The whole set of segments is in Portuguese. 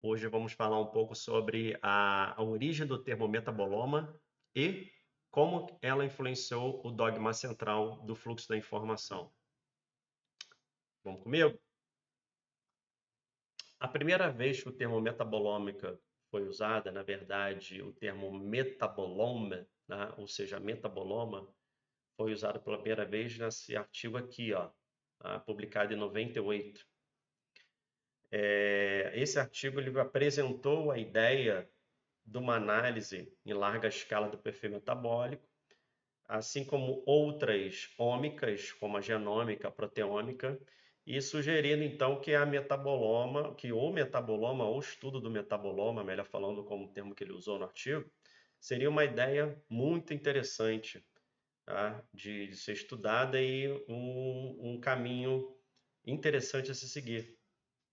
Hoje vamos falar um pouco sobre a origem do termo metaboloma e como ela influenciou o dogma central do fluxo da informação. Vamos comigo? A primeira vez que o termo metabolômica foi usado, na verdade, o termo metabolome, né? Ou seja, metaboloma, foi usado pela primeira vez nesse artigo aqui, ó, publicado em 98. Esse artigo ele apresentou a ideia de uma análise em larga escala do perfil metabólico, assim como outras ômicas, como a genômica, a proteômica, e sugerindo então que a metaboloma, que o metaboloma, ou estudo do metaboloma, melhor falando como o termo que ele usou no artigo, seria uma ideia muito interessante, tá? de ser estudada e um caminho interessante a se seguir,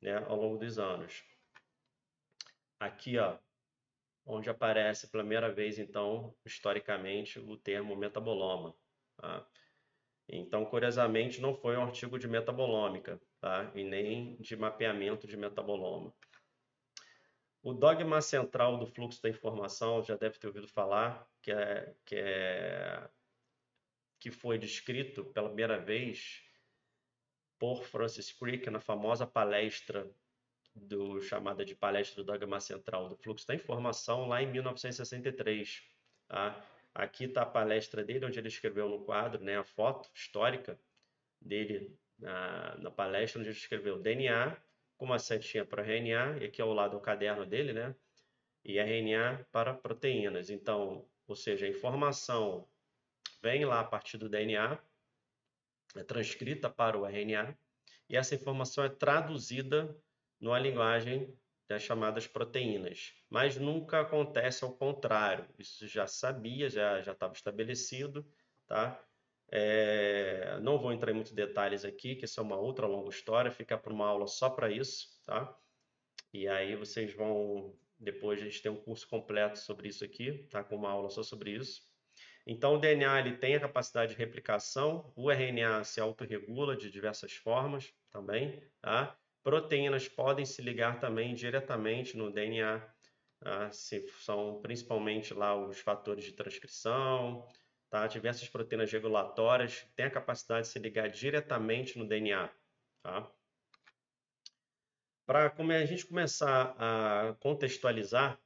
né, ao longo dos anos. Aqui, ó, onde aparece pela primeira vez, então, historicamente, o termo metaboloma. Tá? Então, curiosamente, não foi um artigo de metabolômica, tá? E nem de mapeamento de metaboloma. O dogma central do fluxo da informação, já deve ter ouvido falar, que foi descrito pela primeira vez por Francis Crick na famosa palestra chamada de palestra do dogma central do fluxo da informação, lá em 1963. Tá? Aqui está a palestra dele, onde ele escreveu no quadro, né, a foto histórica dele na palestra, onde ele escreveu DNA com uma setinha para RNA, e aqui ao lado o caderno dele, né, e RNA para proteínas. Então, ou seja, a informação vem lá a partir do DNA, é transcrita para o RNA, e essa informação é traduzida numa linguagem das chamadas proteínas. Mas nunca acontece ao contrário. Isso já sabia, já estava estabelecido, tá? Não vou entrar em muitos detalhes aqui, que isso é uma outra longa história, fica para uma aula só para isso, tá? E aí vocês vão, depois a gente tem um curso completo sobre isso aqui, tá? Com uma aula só sobre isso. Então, o DNA ele tem a capacidade de replicação, o RNA se autorregula de diversas formas também, tá? Proteínas podem se ligar também diretamente no DNA, tá? São principalmente lá os fatores de transcrição, tá? Diversas proteínas regulatórias têm a capacidade de se ligar diretamente no DNA, tá? Para a gente começar a contextualizar,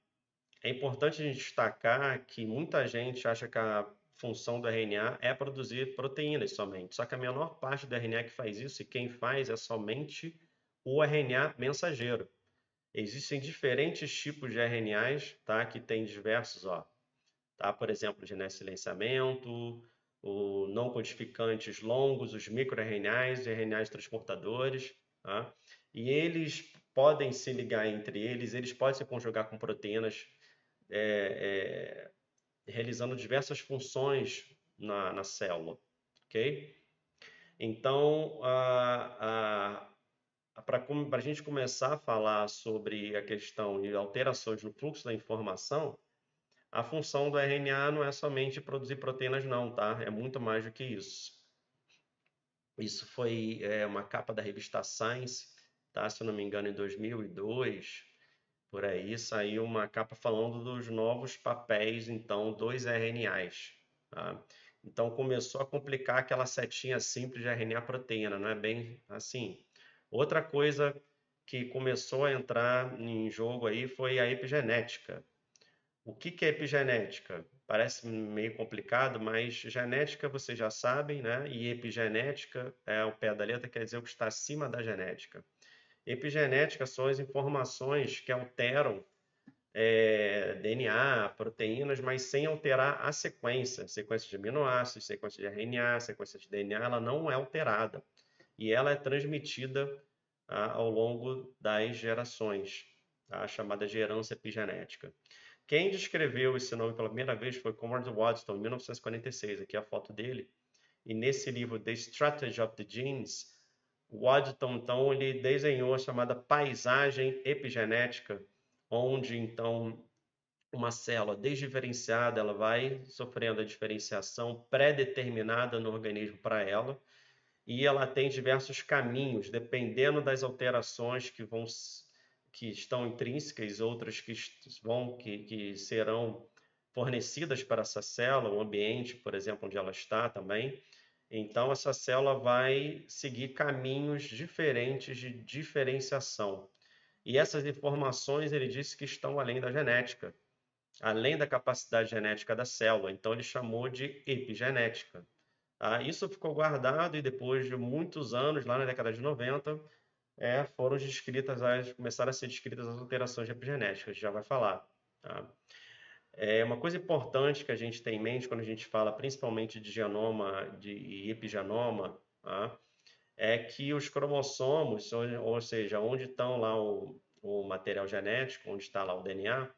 é importante a gente destacar que muita gente acha que a função do RNA é produzir proteínas somente. Só que a menor parte do RNA que faz isso, e quem faz é somente o RNA mensageiro. Existem diferentes tipos de RNAs, tá? Que tem diversos, ó, tá? Por exemplo, de silenciamento, o não codificantes longos, os microRNAs e RNAs transportadores, tá? E eles podem se ligar entre eles, eles podem se conjugar com proteínas realizando diversas funções na célula, ok? Então, para a gente começar a falar sobre a questão de alterações no fluxo da informação, a função do RNA não é somente produzir proteínas, não, tá? É muito mais do que isso. Isso foi uma capa da revista Science, tá? Se eu não me engano, em 2002, por aí, saiu uma capa falando dos novos papéis, então, dos RNAs. Tá? Então, começou a complicar aquela setinha simples de RNA proteína, não é bem assim. Outra coisa que começou a entrar em jogo aí foi a epigenética. O que é epigenética? Parece meio complicado, mas genética vocês já sabem, né? E epigenética é o pé da letra, quer dizer o que está acima da genética. Epigenética são as informações que alteram DNA, proteínas, mas sem alterar a sequência. Sequência de aminoácidos, sequência de RNA, sequência de DNA, ela não é alterada. E ela é transmitida ao longo das gerações, tá? Chamada de herança epigenética. Quem descreveu esse nome pela primeira vez foi Conrad Waddington, em 1946. Aqui é a foto dele. E nesse livro, The Strategy of the Genes, Waddington, então, ele desenhou a chamada paisagem epigenética, onde, então, uma célula desdiferenciada, ela vai sofrendo a diferenciação pré-determinada no organismo para ela, e ela tem diversos caminhos, dependendo das alterações que vão que estão intrínsecas, outras que serão fornecidas para essa célula, o ambiente, por exemplo, onde ela está também. Então, essa célula vai seguir caminhos diferentes de diferenciação. E essas informações, ele disse que estão além da genética, além da capacidade genética da célula. Então, ele chamou de epigenética. Isso ficou guardado e depois de muitos anos, lá na década de 90, começaram a ser descritas as alterações epigenéticas, a gente já vai falar. Tá? Uma coisa importante que a gente tem em mente quando a gente fala principalmente de genoma e epigenoma, tá? É que os cromossomos, ou seja, onde estão lá o material genético, onde está lá o DNA,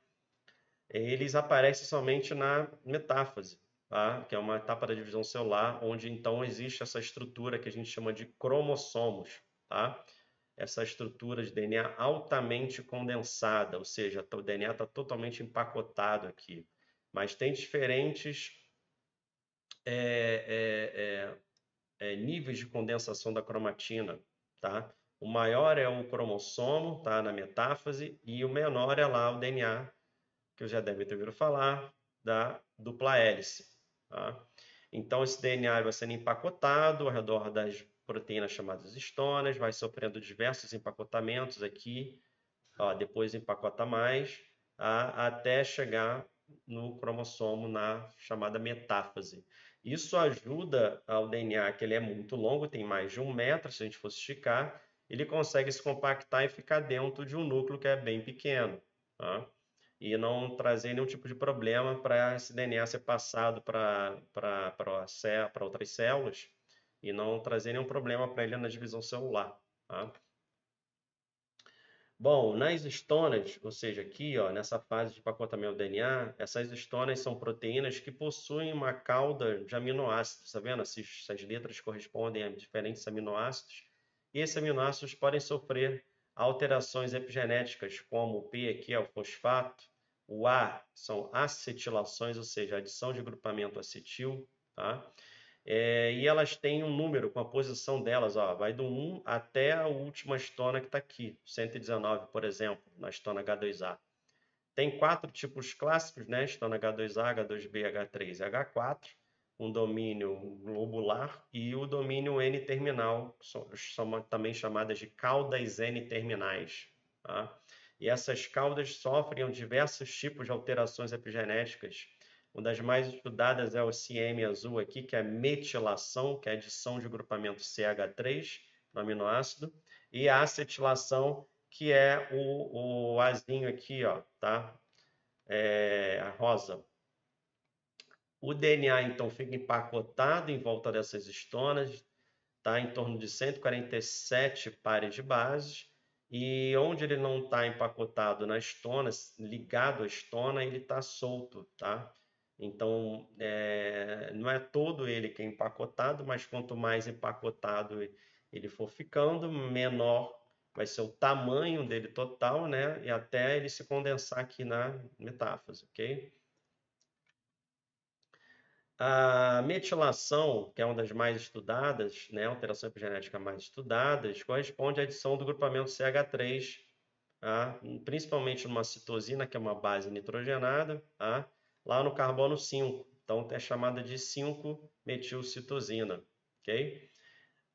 eles aparecem somente na metáfase, tá? Que é uma etapa da divisão celular, onde então existe essa estrutura que a gente chama de cromossomos, tá? Essa estrutura de DNA altamente condensada, ou seja, o DNA está totalmente empacotado aqui. Mas tem diferentes níveis de condensação da cromatina, tá? O maior é o cromossomo, tá? Na metáfase, e o menor é lá o DNA, que eu já deve ter ouvido falar, da dupla hélice, tá? Então, esse DNA vai sendo empacotado ao redor das proteínas chamadas histonas, vai sofrendo diversos empacotamentos aqui, ó, depois empacota mais, até chegar no cromossomo na chamada metáfase. Isso ajuda ao DNA, que ele é muito longo, tem mais de 1 metro, se a gente fosse esticar, ele consegue se compactar e ficar dentro de um núcleo que é bem pequeno, tá? E não trazer nenhum tipo de problema para esse DNA ser passado para outras células e não trazer nenhum problema para ele na divisão celular, tá? Bom, nas histonas, ou seja, aqui, ó, nessa fase de empacotamento do DNA, essas histonas são proteínas que possuem uma cauda de aminoácidos, tá vendo? Essas letras correspondem a diferentes aminoácidos, e esses aminoácidos podem sofrer alterações epigenéticas, como o P aqui é o fosfato, o A são acetilações, ou seja, adição de grupamento acetil, tá? E elas têm um número com a posição delas, ó, vai do 1 até a última histona que está aqui, 119, por exemplo, na histona H2A. Tem 4 tipos clássicos, né? Histona H2A, H2B, H3 e H4, um domínio globular e o domínio N-terminal, são também chamadas de caudas N-terminais. Tá? E essas caudas sofrem diversos tipos de alterações epigenéticas. Uma das mais estudadas é o CM azul aqui, que é metilação, que é a adição de grupamento CH3 no aminoácido, e a acetilação, que é o azinho aqui, ó, tá? A rosa. O DNA, então, fica empacotado em volta dessas histonas, tá? Em torno de 147 pares de bases, e onde ele não está empacotado na histona, ligado à histona, ele está solto, tá? Então, não é todo ele que é empacotado, mas quanto mais empacotado ele for ficando, menor vai ser o tamanho dele total, né? E até ele se condensar aqui na metáfase, ok? A metilação, que é uma das mais estudadas, né, alteração epigenética mais estudadas, corresponde à adição do grupamento CH3, tá? Principalmente numa citosina, que é uma base nitrogenada, tá? Lá no carbono 5. Então, é chamada de 5-metilcitosina, ok?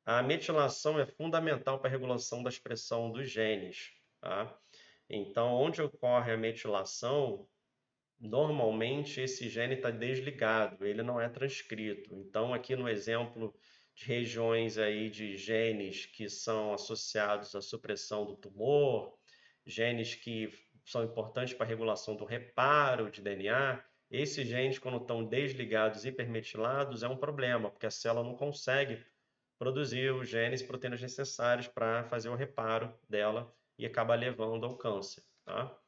A metilação é fundamental para a regulação da expressão dos genes, tá? Então, onde ocorre a metilação, normalmente esse gene está desligado, ele não é transcrito. Então, aqui no exemplo de regiões aí de genes que são associados à supressão do tumor, genes que são importantes para a regulação do reparo de DNA, esses genes, quando estão desligados, hipermetilados, é um problema, porque a célula não consegue produzir os genes e proteínas necessários para fazer o reparo dela e acaba levando ao câncer, tá?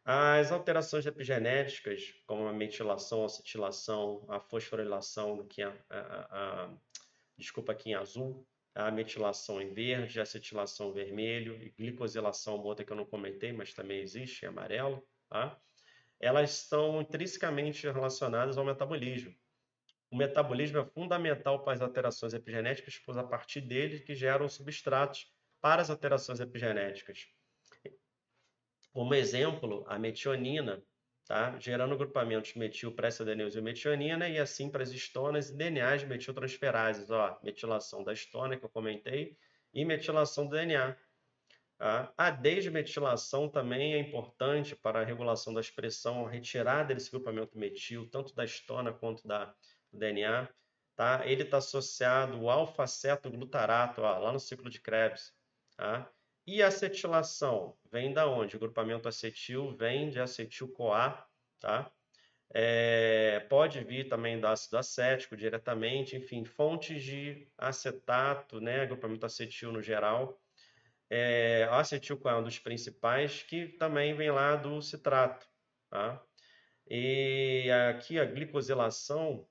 As alterações epigenéticas, como a metilação, a acetilação, a fosforilação, desculpa, aqui em azul, a metilação em verde, a acetilação em vermelho, e glicosilação, outra que eu não comentei, mas também existe, em amarelo, tá? Elas são intrinsecamente relacionadas ao metabolismo. O metabolismo é fundamental para as alterações epigenéticas, pois a partir dele que geram substratos para as alterações epigenéticas. Como exemplo, a metionina, tá? Gerando grupamentos metil, pré-adenosina e metionina, e assim para as histonas e DNAs metiltransferases, ó, metilação da histona que eu comentei e metilação do DNA. Tá? A desmetilação também é importante para a regulação da expressão, a retirada desse grupamento metil, tanto da histona quanto do DNA. Tá? Ele está associado ao alfa-cetoglutarato, lá no ciclo de Krebs. Tá? E a acetilação vem da onde? O grupamento acetil vem de acetil-CoA. Tá? Pode vir também do ácido acético diretamente, enfim, fontes de acetato, né? Grupamento acetil no geral. O acetil-CoA é um dos principais, que também vem lá do citrato. Tá? E aqui a glicosilação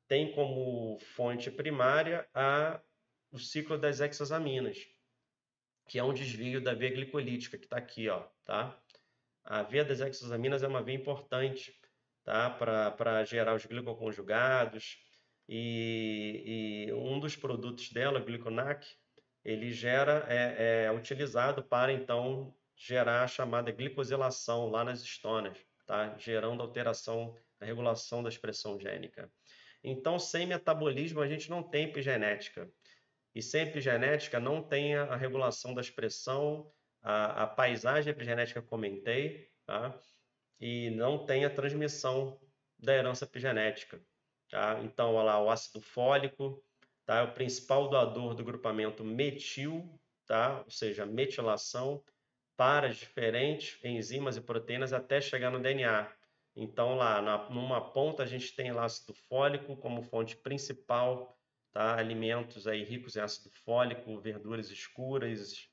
tem como fonte primária o ciclo das hexosaminas, que é um desvio da via glicolítica, que está aqui, ó, tá? A via das hexosaminas é uma via importante, tá? Para gerar os glicoconjugados, e um dos produtos dela, o gliconac, ele é utilizado para, então, gerar a chamada glicosilação lá nas histonas, tá? Gerando alteração na regulação da expressão gênica. Então, sem metabolismo, a gente não tem epigenética. E sem epigenética, não tem a regulação da expressão, a paisagem epigenética que eu comentei, tá? E não tem a transmissão da herança epigenética. Tá? Então, olha lá, o ácido fólico, tá? É o principal doador do grupamento metil, tá? Ou seja, metilação para diferentes enzimas e proteínas até chegar no DNA. Então, lá numa ponta, a gente tem lá ácido fólico como fonte principal, tá? Alimentos aí ricos em ácido fólico, verduras escuras,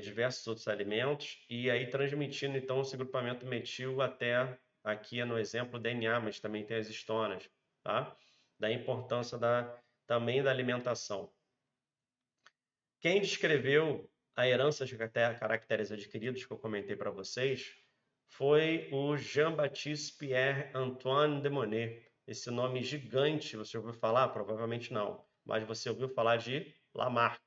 diversos outros alimentos, e aí transmitindo então esse grupamento metil até, aqui no exemplo, DNA, mas também tem as histonas, tá? Da importância também da alimentação. Quem descreveu a herança de caracteres adquiridos que eu comentei para vocês foi o Jean-Baptiste Pierre Antoine de Monnet. Esse nome gigante, você ouviu falar? Provavelmente não, mas você ouviu falar de Lamarck.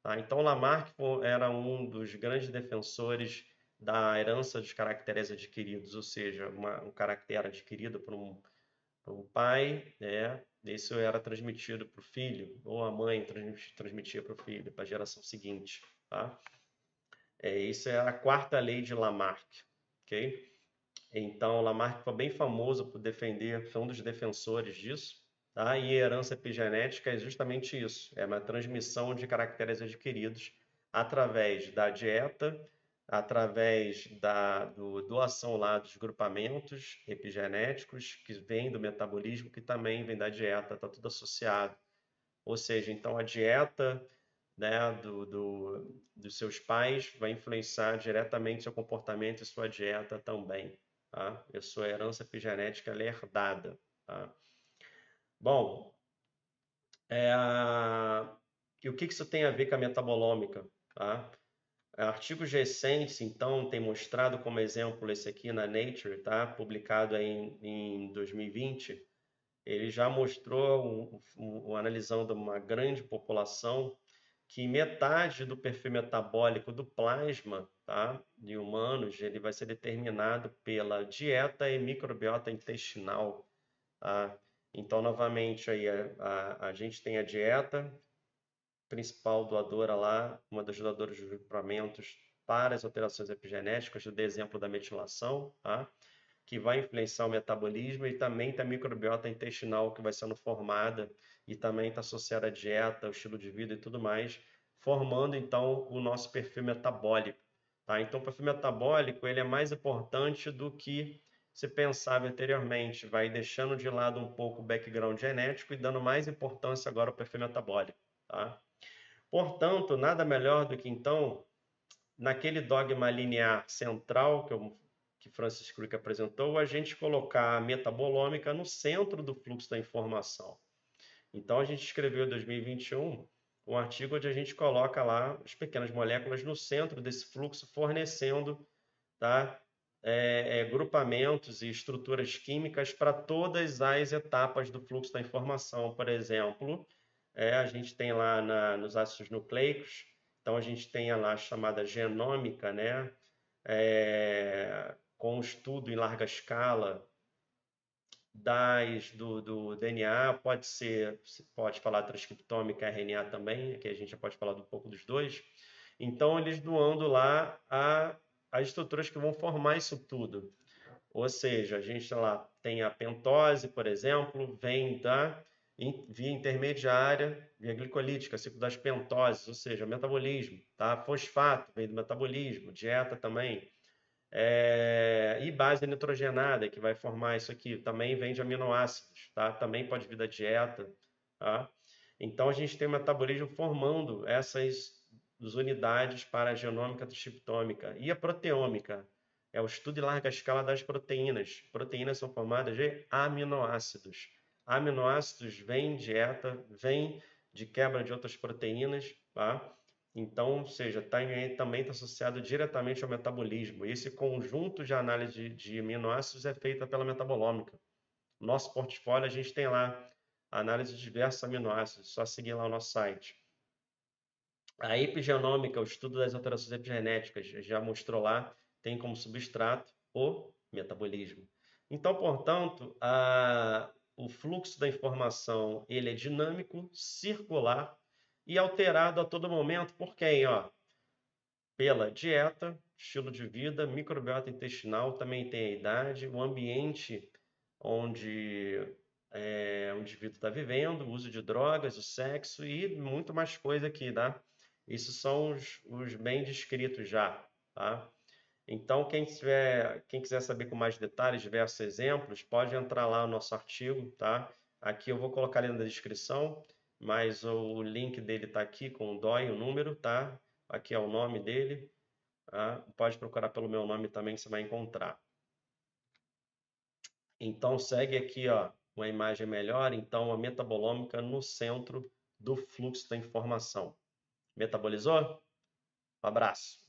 Tá? Então, Lamarck era um dos grandes defensores da herança dos caracteres adquiridos, ou seja, um caractere adquirido por um pai, né? Isso era transmitido para o filho, ou a mãe transmitia para o filho, para a geração seguinte. Tá? Isso é a quarta lei de Lamarck. Okay? Então, Lamarck foi bem famoso por defender, foi um dos defensores disso. Tá? E herança epigenética é justamente isso, é uma transmissão de caracteres adquiridos através da dieta, através da doação lá dos grupamentos epigenéticos, que vem do metabolismo, que também vem da dieta, está tudo associado. Ou seja, então a dieta, né, dos seus pais vai influenciar diretamente seu comportamento e sua dieta também. Tá? E a sua herança epigenética é herdada. Tá? Bom, e o que isso tem a ver com a metabolômica? Tá? Artigos recentes, então, têm mostrado como exemplo esse aqui na Nature, tá? Publicado aí em 2020, ele já mostrou, analisando uma grande população, que metade do perfil metabólico do plasma, tá, de humanos, ele vai ser determinado pela dieta e microbiota intestinal. Tá? Então, novamente, aí a gente tem a dieta, principal doadora lá, uma das doadoras de grupamentos para as alterações epigenéticas, eu dei exemplo da metilação, tá? Que vai influenciar o metabolismo, e também tem a microbiota intestinal que vai sendo formada e também está associada à dieta, ao estilo de vida e tudo mais, formando então o nosso perfil metabólico. Tá? Então, o perfil metabólico ele é mais importante do que se pensava anteriormente, vai deixando de lado um pouco o background genético e dando mais importância agora ao perfil metabólico. Tá? Portanto, nada melhor do que então, naquele dogma linear central que Francis Crick apresentou, a gente colocar a metabolômica no centro do fluxo da informação. Então, a gente escreveu em 2021 um artigo onde a gente coloca lá as pequenas moléculas no centro desse fluxo, fornecendo, tá, grupamentos e estruturas químicas para todas as etapas do fluxo da informação. Por exemplo, a gente tem lá nos ácidos nucleicos, Então, a gente tem lá a chamada genômica, né? Com estudo em larga escala do DNA, você pode falar transcriptômica, RNA também, que a gente já pode falar um pouco dos dois. Então, eles doando lá as estruturas que vão formar isso tudo. Ou seja, a gente lá tem a pentose, por exemplo, vem da via intermediária, via glicolítica, ciclo das pentoses, ou seja, metabolismo, tá? Fosfato vem do metabolismo, dieta também. E base nitrogenada, que vai formar isso aqui, também vem de aminoácidos, tá? Também pode vir da dieta, tá? Então a gente tem o metabolismo formando essas unidades para a genômica transcriptômica. E a proteômica é o estudo em larga escala das proteínas. Proteínas são formadas de aminoácidos. Aminoácidos vêm de dieta, vêm de quebra de outras proteínas, tá? Então, ou seja, também está associado diretamente ao metabolismo. Esse conjunto de análise de aminoácidos é feita pela metabolômica. Nosso portfólio, a gente tem lá análise de diversos aminoácidos, só seguir lá o nosso site. A epigenômica, o estudo das alterações epigenéticas, já mostrou lá, tem como substrato o metabolismo. Então, portanto, o fluxo da informação ele é dinâmico, circular e alterado a todo momento por quem? Pela dieta, estilo de vida, microbiota intestinal, também tem a idade, o ambiente onde o indivíduo está vivendo, o uso de drogas, o sexo e muito mais coisa aqui, tá? Esses são os bem descritos já, tá? Então, quem quiser saber com mais detalhes, diversos exemplos, pode entrar lá no nosso artigo, tá? Aqui eu vou colocar ali na descrição, mas o link dele está aqui com o DOI, o número, tá? Aqui é o nome dele, tá? Pode procurar pelo meu nome também que você vai encontrar. Então, segue aqui, ó, uma imagem melhor. Então, a metabolômica no centro do fluxo da informação. Metabolizou? Um abraço.